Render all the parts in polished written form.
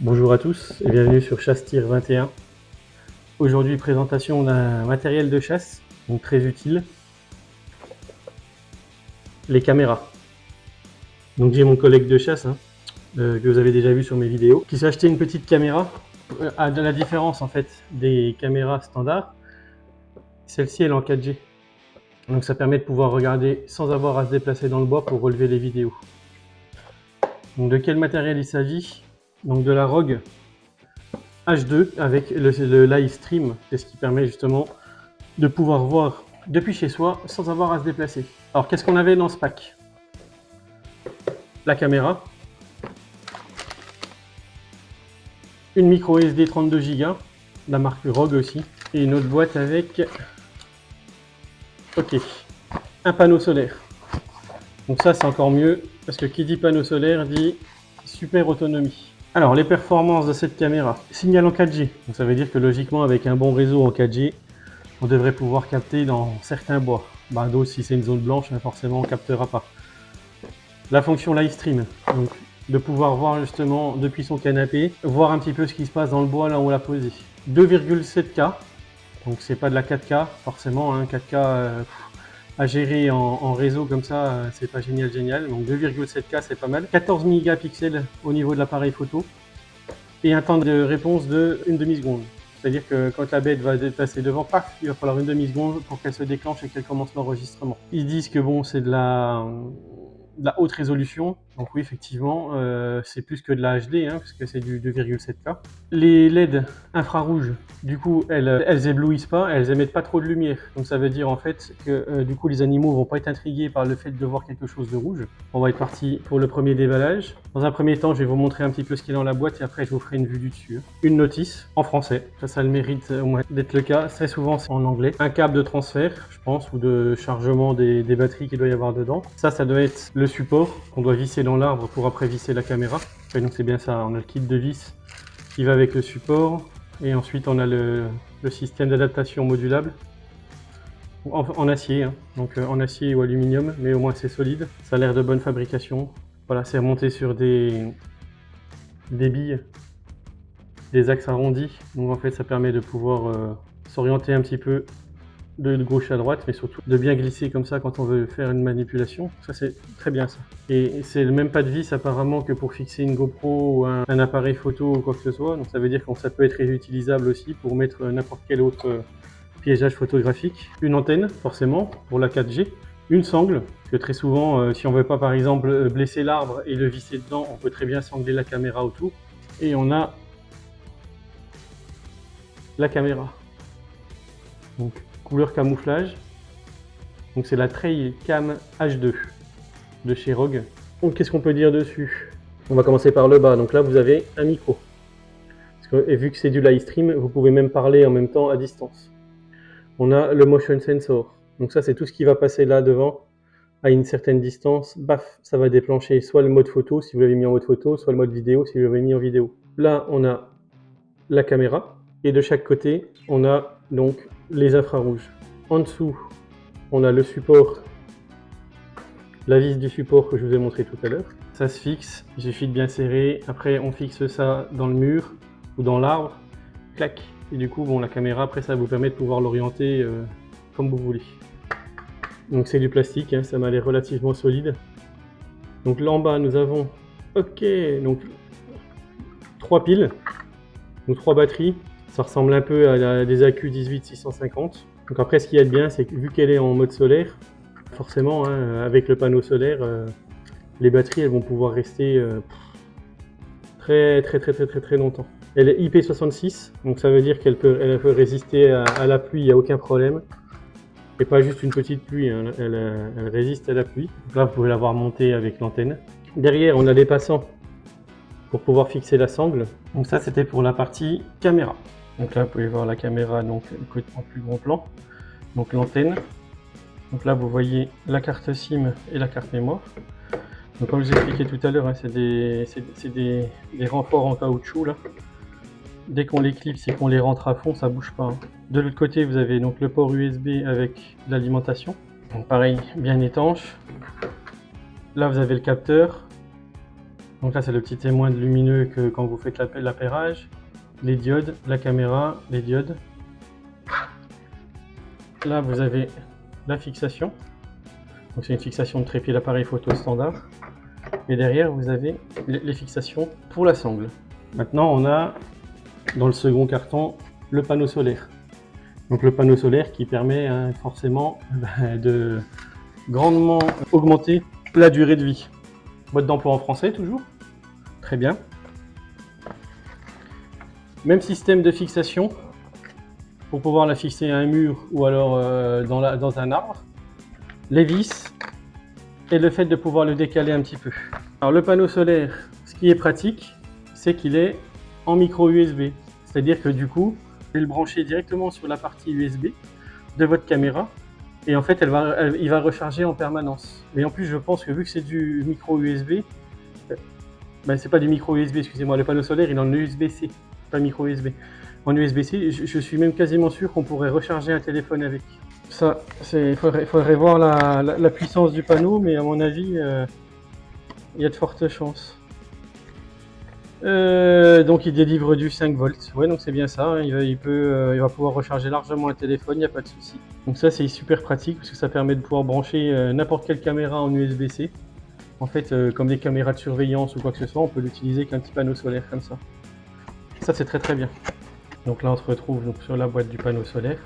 Bonjour à tous et bienvenue sur Chasse Tir 21. Aujourd'hui, présentation d'un matériel de chasse, donc très utile, les caméras. Donc j'ai mon collègue de chasse, que vous avez déjà vu sur mes vidéos, qui s'est acheté une petite caméra. À la différence en fait des caméras standards, celle-ci elle est en 4G. Donc ça permet de pouvoir regarder sans avoir à se déplacer dans le bois pour relever les vidéos. Donc de quel matériel il s'agit? Donc de la ROG H2 avec le live stream, c'est ce qui permet justement de pouvoir voir depuis chez soi sans avoir à se déplacer. Alors qu'est-ce qu'on avait dans ce pack? La caméra, une micro SD 32 Go, la marque ROG aussi, et une autre boîte avec un panneau solaire. Donc ça c'est encore mieux, parce que qui dit panneau solaire dit super autonomie. Alors les performances de cette caméra, signal en 4G, donc ça veut dire que logiquement avec un bon réseau en 4G, on devrait pouvoir capter dans certains bois. D'autres, si c'est une zone blanche, forcément on ne captera pas. La fonction live stream, donc de pouvoir voir justement depuis son canapé, voir un petit peu ce qui se passe dans le bois là où on l'a posé. 2,7K, donc c'est pas de la 4K forcément, 4K à gérer en réseau comme ça, c'est pas génial, donc 2,7K c'est pas mal. 14 mégapixels au niveau de l'appareil photo et un temps de réponse de une demi-seconde. C'est-à-dire que quand la bête va passer devant, paf, il va falloir une demi-seconde pour qu'elle se déclenche et qu'elle commence l'enregistrement. Ils disent que bon, c'est de la haute résolution, donc oui, effectivement, c'est plus que de la HD, puisque c'est du 2,7K. Les LED infrarouges, du coup, elles éblouissent pas, elles émettent pas trop de lumière. Donc ça veut dire en fait que du coup, les animaux vont pas être intrigués par le fait de voir quelque chose de rouge. On va être parti pour le premier déballage. Dans un premier temps, je vais vous montrer un petit peu ce qu'il y a dans la boîte et après, je vous ferai une vue du dessus. Une notice en français, ça a le mérite au moins d'être le cas. Très souvent, c'est en anglais. Un câble de transfert, je pense, ou de chargement des batteries qu'il doit y avoir dedans. Ça doit être le support qu'on doit visser dans l'arbre pour après visser la caméra. Et donc c'est bien ça, on a le kit de vis qui va avec le support et ensuite on a le système d'adaptation modulable en acier, donc en acier ou aluminium, mais au moins c'est solide, ça a l'air de bonne fabrication. Voilà, c'est remonté sur des billes, des axes arrondis, donc en fait ça permet de pouvoir s'orienter un petit peu de gauche à droite, mais surtout de bien glisser comme ça quand on veut faire une manipulation. Ça c'est très bien ça. Et c'est le même pas de vis apparemment que pour fixer une GoPro ou un appareil photo ou quoi que ce soit. Donc ça veut dire que ça peut être réutilisable aussi pour mettre n'importe quel autre piégeage photographique. Une antenne forcément pour la 4G. Une sangle, parce que très souvent si on veut pas par exemple blesser l'arbre et le visser dedans, on peut très bien sangler la caméra autour. Et on a la caméra. Donc couleur camouflage, donc c'est la Trail Cam H2 de chez ROG. Donc qu'est-ce qu'on peut dire dessus? On va commencer par le bas, donc là vous avez un micro. Et vu que c'est du live stream, vous pouvez même parler en même temps à distance. On a le motion sensor, donc ça c'est tout ce qui va passer là devant à une certaine distance, baf, ça va déclencher soit le mode photo si vous l'avez mis en mode photo, soit le mode vidéo si vous l'avez mis en vidéo. Là on a la caméra et de chaque côté on a donc les infrarouges. En dessous, on a le support, la vis du support que je vous ai montré tout à l'heure. Ça se fixe, il suffit de bien serrer. Après, on fixe ça dans le mur ou dans l'arbre, clac. Et du coup, bon, la caméra, après, ça vous permet de pouvoir l'orienter comme vous voulez. Donc c'est du plastique, ça m'a l'air relativement solide. Donc là en bas, nous avons, donc 3 piles, donc 3 batteries. Ça ressemble un peu à des AQ18650. Donc après, ce qu'il y a de bien, c'est que vu qu'elle est en mode solaire, forcément, avec le panneau solaire, les batteries elles vont pouvoir rester très longtemps. Elle est IP66, donc ça veut dire qu'elle peut résister à la pluie, il n'y a aucun problème. Et pas juste une petite pluie, elle résiste à la pluie. Donc là, vous pouvez l'avoir montée avec l'antenne. Derrière, on a des passants pour pouvoir fixer la sangle. Donc ça, c'était pour la partie caméra. Donc là, vous pouvez voir la caméra donc, en plus grand plan. Donc l'antenne. Donc là, vous voyez la carte SIM et la carte mémoire. Donc comme je vous expliquais tout à l'heure, c'est des renforts en caoutchouc là. Dès qu'on les clipse et qu'on les rentre à fond, ça bouge pas. De l'autre côté, vous avez donc le port USB avec l'alimentation. Donc pareil, bien étanche. Là, vous avez le capteur. Donc là, c'est le petit témoin de lumineux que quand vous faites l'appairage. Les diodes, la caméra, les diodes. Là, vous avez la fixation. Donc c'est une fixation de trépied d'appareil photo standard. Et derrière, vous avez les fixations pour la sangle. Maintenant, on a dans le second carton le panneau solaire. Donc le panneau solaire qui permet forcément de grandement augmenter la durée de vie. Mode d'emploi en français toujours. Très bien. Même système de fixation pour pouvoir la fixer à un mur ou alors dans un arbre. Les vis et le fait de pouvoir le décaler un petit peu. Alors le panneau solaire, ce qui est pratique, c'est qu'il est en micro USB. C'est-à-dire que du coup, vous pouvez le brancher directement sur la partie USB de votre caméra et en fait il va recharger en permanence. Et en plus je pense que vu que c'est du micro USB, c'est pas du micro USB, excusez-moi, le panneau solaire il est en USB-C, pas micro USB. En USB-C, je suis même quasiment sûr qu'on pourrait recharger un téléphone avec. Ça, il faudrait voir la puissance du panneau, mais à mon avis, il y a de fortes chances. Donc il délivre du 5 volts, ouais, donc c'est bien ça, hein. Il va pouvoir recharger largement un téléphone, il n'y a pas de souci. Donc ça c'est super pratique parce que ça permet de pouvoir brancher n'importe quelle caméra en USB-C. En fait, comme des caméras de surveillance ou quoi que ce soit, on peut l'utiliser qu'un petit panneau solaire comme ça. Ça c'est très très bien. Donc là on se retrouve donc, sur la boîte du panneau solaire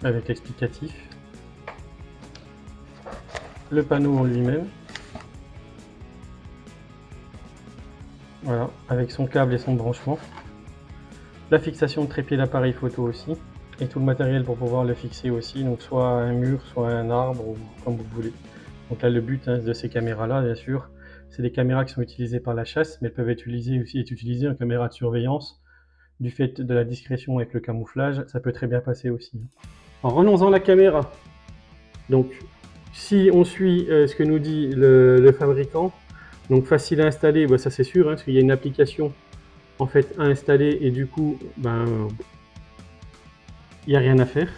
avec l'explicatif, le panneau en lui-même, voilà, avec son câble et son branchement, la fixation de trépied d'appareil photo aussi, et tout le matériel pour pouvoir le fixer aussi, donc soit un mur, soit un arbre, ou comme vous voulez. Donc là le but de ces caméras-là, bien sûr, c'est des caméras qui sont utilisées par la chasse, mais elles peuvent être utilisées en caméra de surveillance. Du fait de la discrétion avec le camouflage, ça peut très bien passer aussi. Alors renons-en à la caméra. Donc si on suit ce que nous dit le fabricant, donc facile à installer, ça c'est sûr, parce qu'il y a une application en fait à installer et du coup il n'y a rien à faire.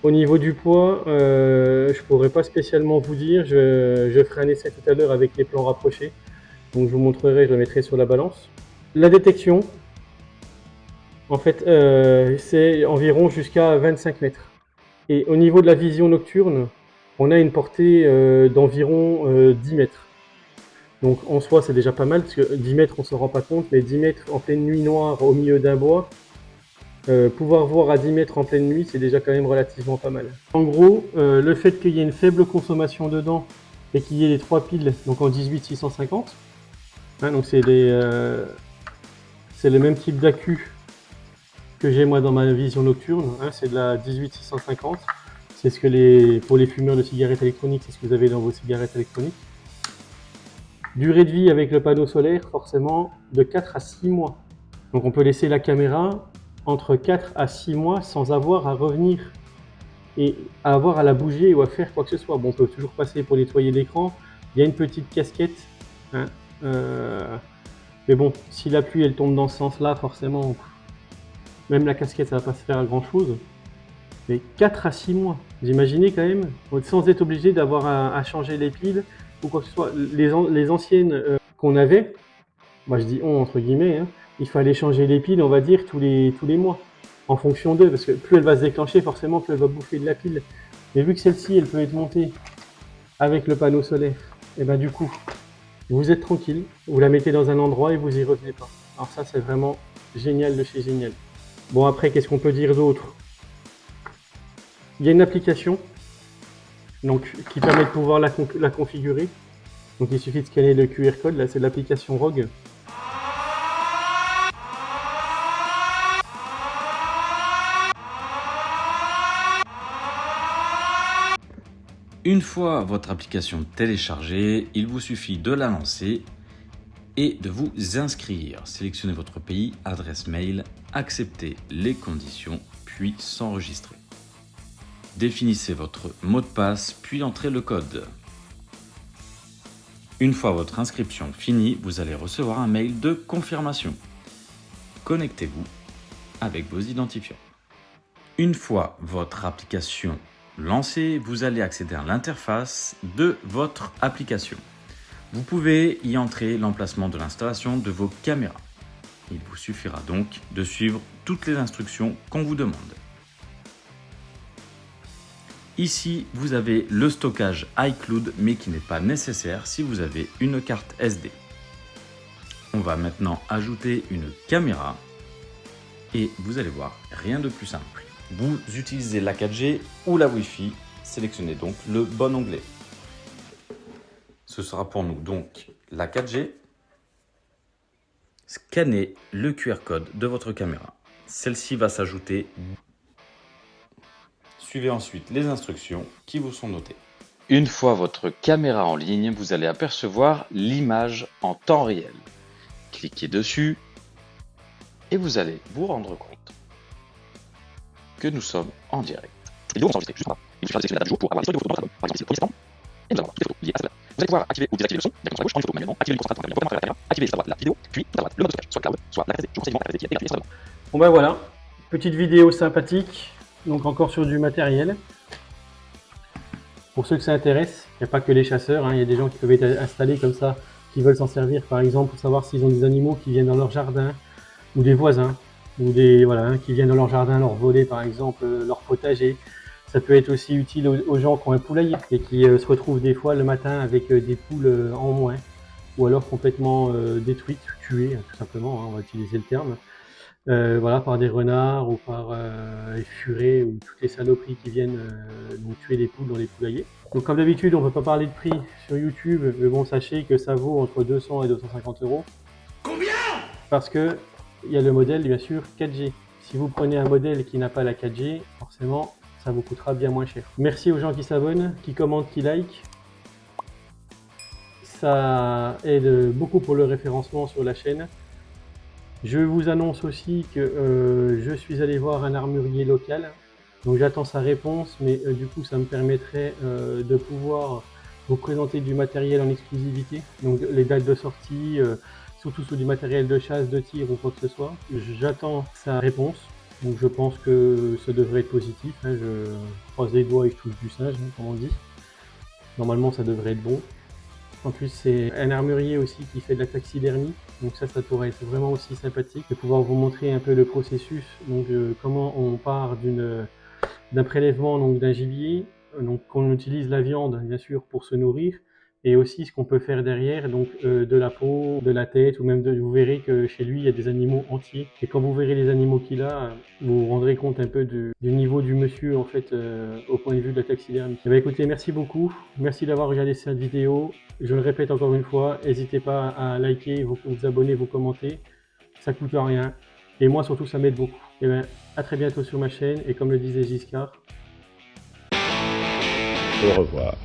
Au niveau du poids, je pourrais pas spécialement vous dire, je ferai un essai tout à l'heure avec les plans rapprochés, donc je vous montrerai, je le mettrai sur la balance. La détection, en fait, c'est environ jusqu'à 25 mètres. Et au niveau de la vision nocturne, on a une portée d'environ 10 mètres. Donc en soi, c'est déjà pas mal, parce que 10 mètres, on ne s'en rend pas compte, mais 10 mètres en pleine nuit noire au milieu d'un bois, pouvoir voir à 10 mètres en pleine nuit, c'est déjà quand même relativement pas mal. En gros, le fait qu'il y ait une faible consommation dedans et qu'il y ait les 3 piles, donc en 18650, donc c'est le même type d'accu que j'ai moi dans ma vision nocturne, c'est de la 18650. C'est ce que pour les fumeurs de cigarettes électroniques, c'est ce que vous avez dans vos cigarettes électroniques. Durée de vie avec le panneau solaire, forcément, de 4 à 6 mois. Donc on peut laisser la caméra entre 4 à 6 mois sans avoir à revenir et à avoir à la bouger ou à faire quoi que ce soit. Bon, on peut toujours passer pour nettoyer l'écran. Il y a une petite casquette. Mais bon, si la pluie elle tombe dans ce sens-là, forcément, même la casquette ça va pas se faire à grand chose. Mais 4 à 6 mois, vous imaginez quand même, sans être obligé d'avoir à changer les piles ou quoi que ce soit. Les anciennes qu'on avait, moi je dis on entre guillemets, il fallait changer les piles, on va dire, tous les mois, en fonction d'eux, parce que plus elle va se déclencher, forcément, plus elle va bouffer de la pile. Mais vu que celle-ci, elle peut être montée avec le panneau solaire, et du coup, vous êtes tranquille, vous la mettez dans un endroit et vous y revenez pas. Alors ça, c'est vraiment génial de chez génial. Bon, après, qu'est-ce qu'on peut dire d'autre? Il y a une application donc, qui permet de pouvoir la configurer. Donc il suffit de scanner le QR code, là c'est l'application Rogue. Une fois votre application téléchargée, il vous suffit de la lancer et de vous inscrire. Sélectionnez votre pays, adresse mail, acceptez les conditions, puis s'enregistrer. Définissez votre mot de passe, puis entrez le code. Une fois votre inscription finie, vous allez recevoir un mail de confirmation. Connectez-vous avec vos identifiants. Une fois votre application lancée, vous allez accéder à l'interface de votre application. Vous pouvez y entrer l'emplacement de l'installation de vos caméras. Il vous suffira donc de suivre toutes les instructions qu'on vous demande. Ici, vous avez le stockage iCloud, mais qui n'est pas nécessaire si vous avez une carte SD. On va maintenant ajouter une caméra et vous allez voir, rien de plus simple. Vous utilisez la 4G ou la Wi-Fi, sélectionnez donc le bon onglet. Ce sera pour nous donc la 4G. Scannez le QR code de votre caméra. Celle-ci va s'ajouter. Suivez ensuite les instructions qui vous sont notées. Une fois votre caméra en ligne, vous allez apercevoir l'image en temps réel. Cliquez dessus et vous allez vous rendre compte que nous sommes en direct. Les vidéos vont s'enregistrer juste après. Il suffira de sélectionner la date du jour pour avoir l'historique de vos photos dans votre album. Par exemple, ici, le 1er septembre. Et nous allons avoir toutes les photos liées à cela. Vous allez pouvoir activer ou désactiver le son, directement sur la gauche, prendre une photo manuellement, activer le micro central pour la caméra, activer juste à droite la vidéo, puis tout à droite le mode de stockage, soit cloud, soit la carte SD. Je vous conseille vivement la carte SD qui est gratuite et Bon ben voilà, petite vidéo sympathique, donc encore sur du matériel. Pour ceux que ça intéresse, il n'y a pas que les chasseurs, il y a des gens qui peuvent être installés comme ça, qui veulent s'en servir par exemple pour savoir s'ils ont des animaux qui viennent dans leur jardin, ou des voisins, ou des qui viennent dans leur jardin leur voler par exemple leur potager. Ça peut être aussi utile aux gens qui ont un poulailler et qui se retrouvent des fois le matin avec des poules en moins, ou alors complètement détruites, tuées tout simplement, on va utiliser le terme. Voilà, par des renards ou par les furets ou toutes les saloperies qui viennent donc tuer les poules dans les poulaillers. Donc comme d'habitude, on ne peut pas parler de prix sur YouTube, mais bon, sachez que ça vaut entre 200 et 250 €. Combien? Parce que il y a le modèle bien sûr 4G. Si vous prenez un modèle qui n'a pas la 4G, forcément, ça vous coûtera bien moins cher. Merci aux gens qui s'abonnent, qui commentent, qui like. Ça aide beaucoup pour le référencement sur la chaîne. Je vous annonce aussi que je suis allé voir un armurier local, donc j'attends sa réponse, mais du coup ça me permettrait de pouvoir vous présenter du matériel en exclusivité, donc les dates de sortie, surtout sur du matériel de chasse, de tir ou quoi que ce soit. J'attends sa réponse, donc je pense que ça devrait être positif, je croise les doigts et je touche du singe, comme on dit. Normalement ça devrait être bon. En plus, c'est un armurier aussi qui fait de la taxidermie, donc ça pourrait être vraiment aussi sympathique de pouvoir vous montrer un peu le processus, donc comment on part d'un prélèvement donc d'un gibier, donc qu'on utilise la viande bien sûr pour se nourrir, et aussi ce qu'on peut faire derrière, donc de la peau, de la tête, ou même vous verrez que chez lui il y a des animaux entiers, et quand vous verrez les animaux qu'il a, vous vous rendrez compte un peu du niveau du monsieur en fait au point de vue de la taxidermie. Eh bien, écoutez, merci beaucoup, merci d'avoir regardé cette vidéo. Je le répète encore une fois, n'hésitez pas à liker, vous abonner, vous commenter, ça coûte rien, et moi surtout ça m'aide beaucoup. Et bien, à très bientôt sur ma chaîne, et comme le disait Giscard, au revoir.